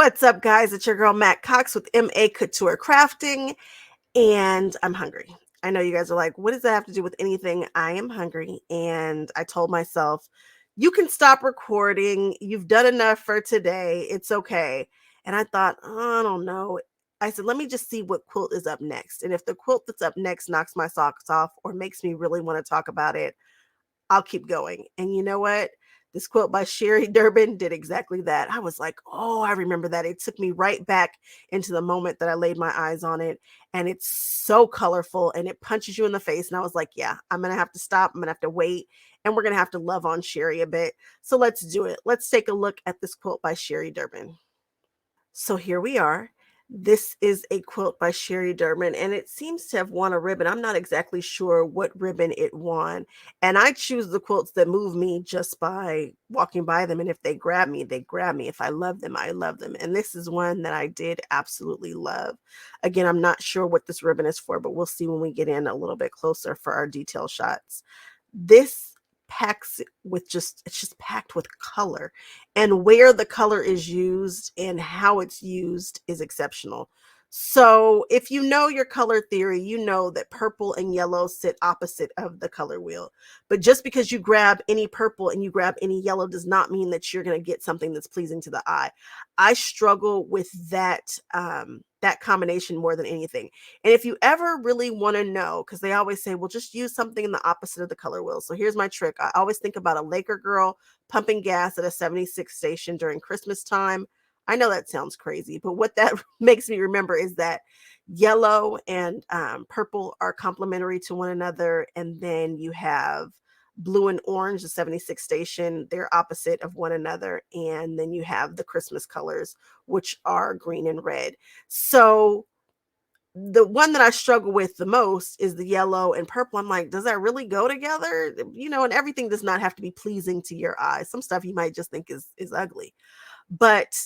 What's up, guys? It's your girl Matt Cox with Maccouture Crafting, and I'm hungry. I know you guys are like, what does that have to do with anything? I am hungry, and I told myself, you can stop recording. You've done enough for today. It's okay. And I thought, oh, I don't know. I said, let me just see what quilt is up next. And if the quilt that's up next knocks my socks off or makes me really want to talk about it, I'll keep going. And you know what? This quote by Sherry Durbin did exactly that. I was like, oh, I remember that. It took me right back into the moment that I laid my eyes on it. And it's so colorful and it punches you in the face. And I was like, yeah, I'm going to have to stop. I'm going to have to wait. And we're going to have to love on Sherry a bit. So let's do it. Let's take a look at this quote by Sherry Durbin. So here we are. This is a quote by Sherry Durbin, and it seems to have won a ribbon. I'm not exactly sure what ribbon it won. And I choose the quotes that move me just by walking by them. And if they grab me, they grab me. If I love them, I love them. And this is one that I did absolutely love. Again, I'm not sure what this ribbon is for, but we'll see when we get in a little bit closer for our detail shots. This packs it with it's just packed with color, and where the color is used and how it's used is exceptional. So if you know your color theory, you know that purple and yellow sit opposite of the color wheel. But just because you grab any purple and you grab any yellow does not mean that you're going to get something that's pleasing to the eye. I struggle with that combination more than anything. And if you ever really want to know, because they always say, well, just use something in the opposite of the color wheel. So here's my trick. I always think about a Laker girl pumping gas at a 76 station during Christmas time. I know that sounds crazy, but what that makes me remember is that yellow and purple are complementary to one another. And then you have blue and orange, the 76 station, they're opposite of one another. And then you have the Christmas colors, which are green and red. So the one that I struggle with the most is the yellow and purple. I'm like, does that really go together? And everything does not have to be pleasing to your eyes. Some stuff you might just think is ugly. But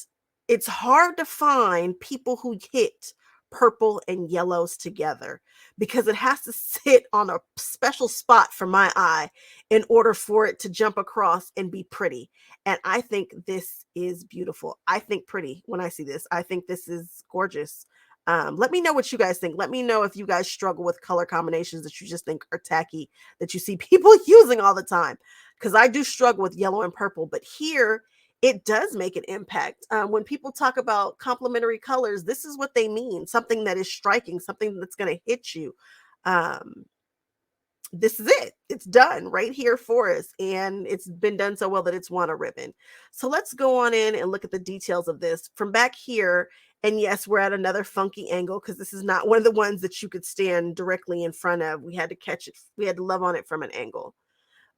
it's hard to find people who hit purple and yellows together because it has to sit on a special spot for my eye in order for it to jump across and be pretty. And I think this is beautiful. I think pretty when I see this. I think this is gorgeous. Let me know what you guys think. Let me know if you guys struggle with color combinations that you just think are tacky, that you see people using all the time. Because I do struggle with yellow and purple, but here it does make an impact. When people talk about complementary colors, this is what they mean. Something that is striking, something that's going to hit you. Um, this is it. It's done right here for us. And it's been done so well that it's won a ribbon. So let's go on in and look at the details of this from back here. And yes, we're at another funky angle because this is not one of the ones that you could stand directly in front of. We had to catch it. We had to love on it from an angle.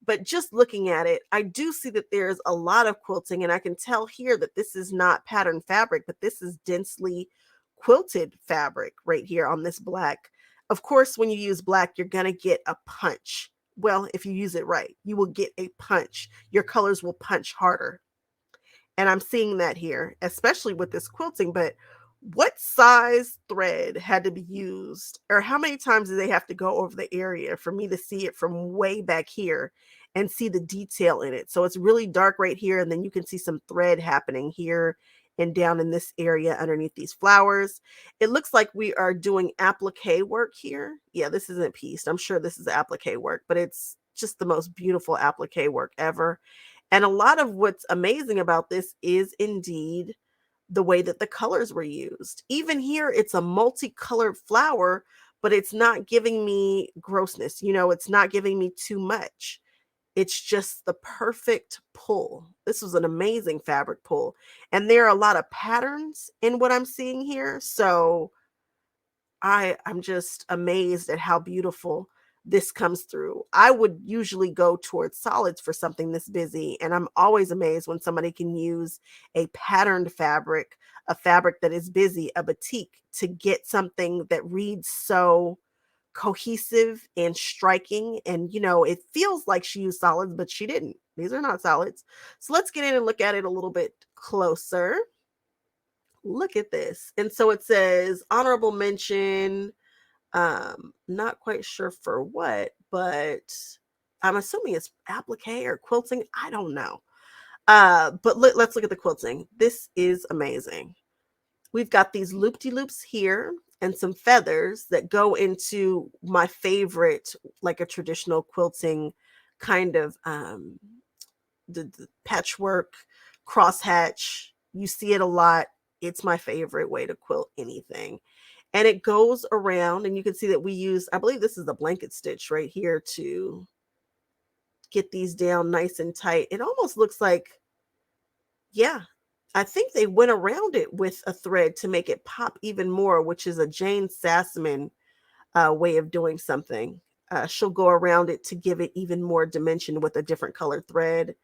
But just looking at it, I do see that there's a lot of quilting, and I can tell here that this is not patterned fabric, but this is densely quilted fabric right here on this black. Of course, when you use black, you're going to get a punch. Well, if you use it right, you will get a punch. Your colors will punch harder. And I'm seeing that here, especially with this quilting. But what size thread had to be used, or how many times do they have to go over the area for me to see it from way back here and see the detail in it? So it's really dark right here, and then you can see some thread happening here and down in this area underneath these flowers. It looks like we are doing applique work here. Yeah, this isn't pieced. I'm sure this is applique work, but it's just the most beautiful applique work ever. And a lot of what's amazing about this is indeed the way that the colors were used. Even here, it's a multicolored flower, but it's not giving me grossness. It's not giving me too much. It's just the perfect pull. This was an amazing fabric pull. And there are a lot of patterns in what I'm seeing here. So I'm just amazed at how beautiful this comes through. I would usually go towards solids for something this busy, and I'm always amazed when somebody can use a patterned fabric, a fabric that is busy, a batik, to get something that reads so cohesive and striking. And it feels like she used solids, but she didn't. These are not solids. So let's get in and look at it a little bit closer. Look at this. And so it says honorable mention, not quite sure for what, but I'm assuming it's applique or quilting. I don't know. But let's look at the quilting. This is amazing. We've got these loop-de-loops here and some feathers that go into my favorite, like a traditional quilting kind of the patchwork crosshatch. You see it a lot. It's my favorite way to quilt anything. And it goes around, and you can see that we use, I believe this is the blanket stitch right here to get these down nice and tight. It almost looks like, yeah, I think they went around it with a thread to make it pop even more, which is a Jane Sassman way of doing something. She'll go around it to give it even more dimension with a different colored thread.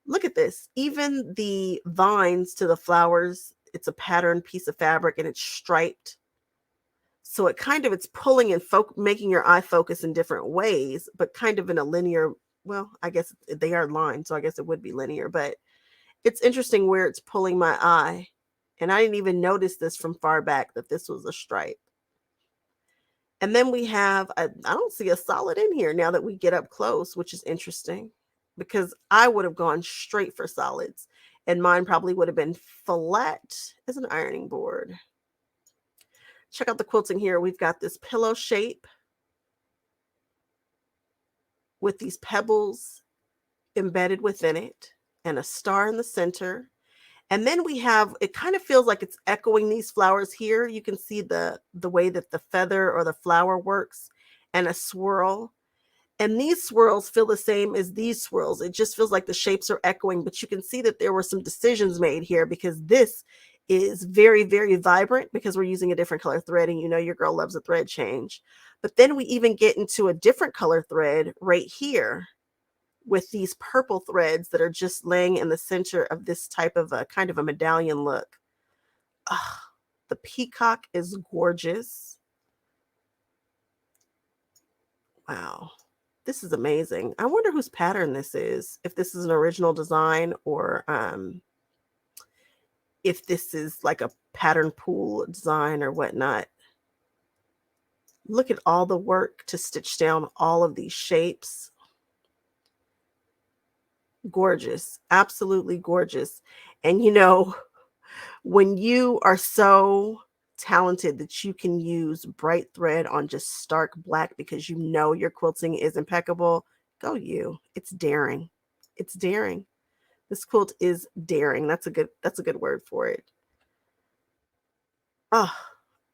Look at this. Even the vines to the flowers, it's a patterned piece of fabric and it's striped. So it kind of, it's pulling and making your eye focus in different ways, but kind of in a linear, well, I guess they are lined, so I guess it would be linear, but it's interesting where it's pulling my eye. And I didn't even notice this from far back that this was a stripe. And then we have, I don't see a solid in here now that we get up close, which is interesting because I would have gone straight for solids and mine probably would have been flat as an ironing board. Check out the quilting here. We've got this pillow shape with these pebbles embedded within it and a star in the center. And then we have, it kind of feels like it's echoing these flowers here. You can see the way that the feather or the flower works and a swirl. And these swirls feel the same as these swirls. It just feels like the shapes are echoing, but you can see that there were some decisions made here because this is very, very vibrant because we're using a different color thread, and you know your girl loves a thread change. But then we even get into a different color thread right here with these purple threads that are just laying in the center of this type of a kind of a medallion look. Oh, the peacock is gorgeous. Wow. This is amazing. I wonder whose pattern this is, if this is an original design or if this is like a pattern pool design or whatnot. Look at all the work to stitch down all of these shapes. Gorgeous, absolutely gorgeous. And you know, when you are so talented that you can use bright thread on just stark black because you know your quilting is impeccable, go you. It's daring. It's daring. This quilt is daring. That's a good word for it. Oh,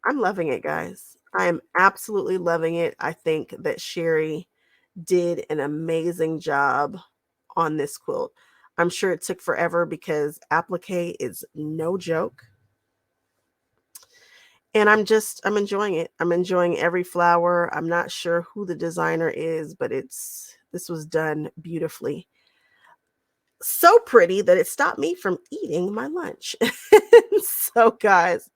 I'm loving it, guys. I am absolutely loving it. I think that Sherry did an amazing job on this quilt. I'm sure it took forever because applique is no joke. And I'm enjoying it. I'm enjoying every flower. I'm not sure who the designer is, but this was done beautifully. So pretty that it stopped me from eating my lunch. So guys,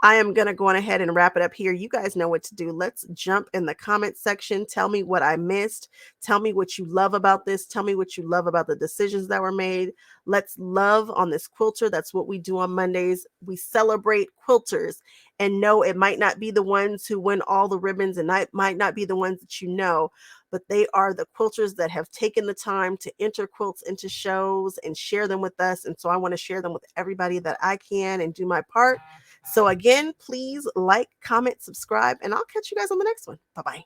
I am going to go on ahead and wrap it up here. You guys know what to do. Let's jump in the comment section. Tell me what I missed. Tell me what you love about this. Tell me what you love about the decisions that were made. Let's love on this quilter. That's what we do on Mondays. We celebrate quilters, and no, it might not be the ones who win all the ribbons, and might not be the ones that you know, but they are the quilters that have taken the time to enter quilts into shows and share them with us. And so I want to share them with everybody that I can and do my part. So again, please like, comment, subscribe, and I'll catch you guys on the next one. Bye-bye.